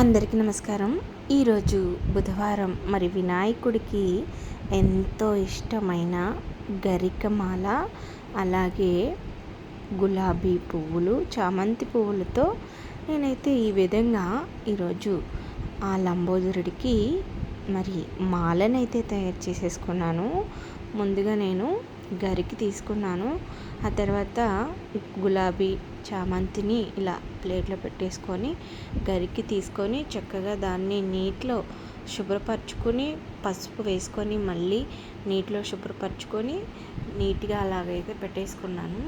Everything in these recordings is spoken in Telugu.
అందరికీ నమస్కారం. ఈరోజు బుధవారం. మరి వినాయకుడికి ఎంతో ఇష్టమైన గరికమాల, అలాగే గులాబీ పువ్వులు, చామంతి పువ్వులతో నేనైతే ఈ విధంగా ఈరోజు ఆ లంబోదరుడికి మరి మాలనైతే తయారు చేసేసుకున్నాను. ముందుగా నేను గరికి తీసుకున్నాను. ఆ తర్వాత గులాబీ, చామంతిని ఇలా ప్లేట్లో పెట్టేసుకొని గరికి తీసుకొని చక్కగా దాన్ని నీటిలో శుభ్రపరచుకొని పసుపు వేసుకొని మళ్ళీ నీటిలో శుభ్రపరచుకొని నీట్గా అలాగైతే పెట్టేసుకున్నాను.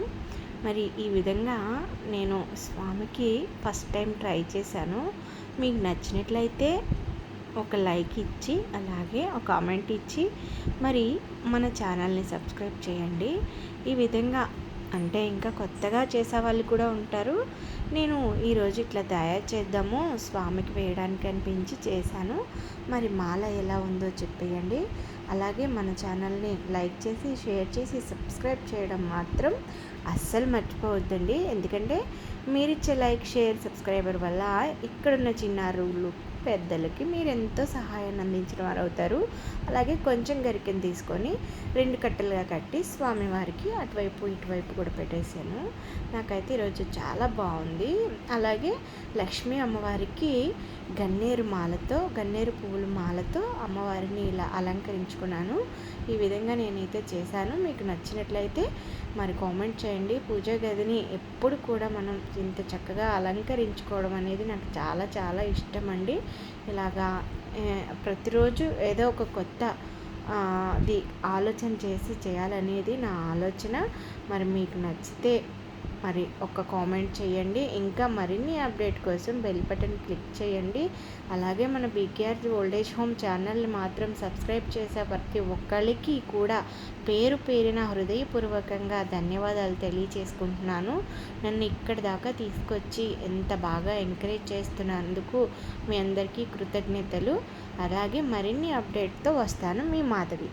మరి ఈ విధంగా నేను స్వామికి ఫస్ట్ టైం ట్రై చేశాను. మీకు నచ్చినట్లయితే ఒక లైక్ ఇచ్చి, అలాగే ఒక కామెంట్ ఇచ్చి, మరి మన ఛానల్ని సబ్స్క్రైబ్ చేయండి. ఈ విధంగా అంటే ఇంకా కొత్తగా చేసేవాళ్ళు కూడా ఉంటారు. నేను ఈరోజు ఇట్లా తయారు చేద్దాము స్వామికి వేయడానికి అనిపించి చేశాను. మరి మాల ఎలా ఉందో చెప్పేయండి. అలాగే మన ఛానల్ని లైక్ చేసి, షేర్ చేసి, సబ్స్క్రైబ్ చేయడం మాత్రం అస్సలు మర్చిపోవద్దండి. ఎందుకంటే మీరిచ్చే లైక్, షేర్, సబ్స్క్రైబర్ వల్ల ఇక్కడున్న చిన్నారులు పెద్దలకి మీరు ఎంతో సహాయాన్ని అందించిన వారు అవుతారు. అలాగే కొంచెం గరికెను తీసుకొని 2 కట్టలుగా కట్టి స్వామివారికి అటువైపు ఇటువైపు కూడా పెట్టేశాను. నాకైతే ఈరోజు చాలా బాగుంది. అలాగే లక్ష్మీ అమ్మవారికి గన్నేరు పువ్వుల మాలతో అమ్మవారిని ఇలా అలంకరించుకున్నాను. ఈ విధంగా నేనైతే చేశాను. మీకు నచ్చినట్లయితే మరి కామెంట్ చేయండి. పూజా గదిని ఎప్పుడు కూడా మనం ఇంత చక్కగా అలంకరించుకోవడం అనేది నాకు చాలా చాలా ఇష్టం అండి. ఇలాగా ప్రతిరోజు ఏదో ఒక కొత్త ఆలోచన చేసి చేయాలనేది నా ఆలోచన. మరి మీకు నచ్చితే మరి ఒక కామెంట్ చేయండి. ఇంకా మరిన్ని అప్డేట్ కోసం బెల్ బటన్ క్లిక్ చేయండి. అలాగే మన బీకేఆర్ ఓల్డేజ్ హోమ్ ఛానల్ని మాత్రం సబ్స్క్రైబ్ చేసే ప్రతి ఒక్కరికి కూడా పేరు పేరున హృదయపూర్వకంగా ధన్యవాదాలు తెలియచేసుకుంటున్నాను. నన్ను ఇక్కడి దాకా తీసుకొచ్చి ఎంత బాగా ఎంకరేజ్ చేస్తున్నందుకు మీ అందరికీ కృతజ్ఞతలు. అలాగే మరిన్ని అప్డేట్తో వస్తాను. మీ మాధవి.